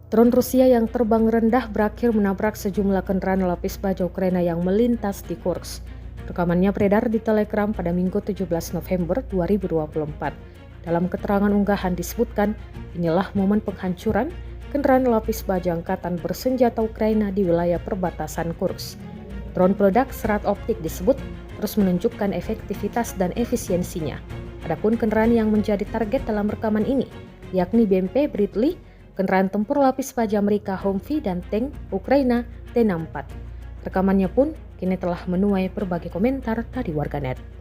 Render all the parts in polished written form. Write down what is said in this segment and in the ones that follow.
Drone Rusia yang terbang rendah berakhir menabrak sejumlah kendaraan lapis baja Ukraina yang melintas di Kursk. Rekamannya beredar di Telegram pada Minggu 17 November 2024. Dalam keterangan unggahan disebutkan, inilah momen penghancuran kendaraan lapis baja angkatan bersenjata Ukraina di wilayah perbatasan Kursk. Drone peledak serat optik disebut terus menunjukkan efektivitas dan efisiensinya. Adapun kendaraan yang menjadi target dalam rekaman ini, yakni BMP Bradley, kendaraan tempur lapis baja Amerika Humvee, dan tank Ukraina T-64. Rekamannya pun kini telah menuai berbagai komentar dari warganet.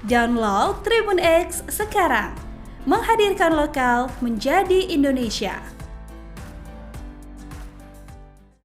Download Tribun X sekarang, menghadirkan lokal menjadi Indonesia.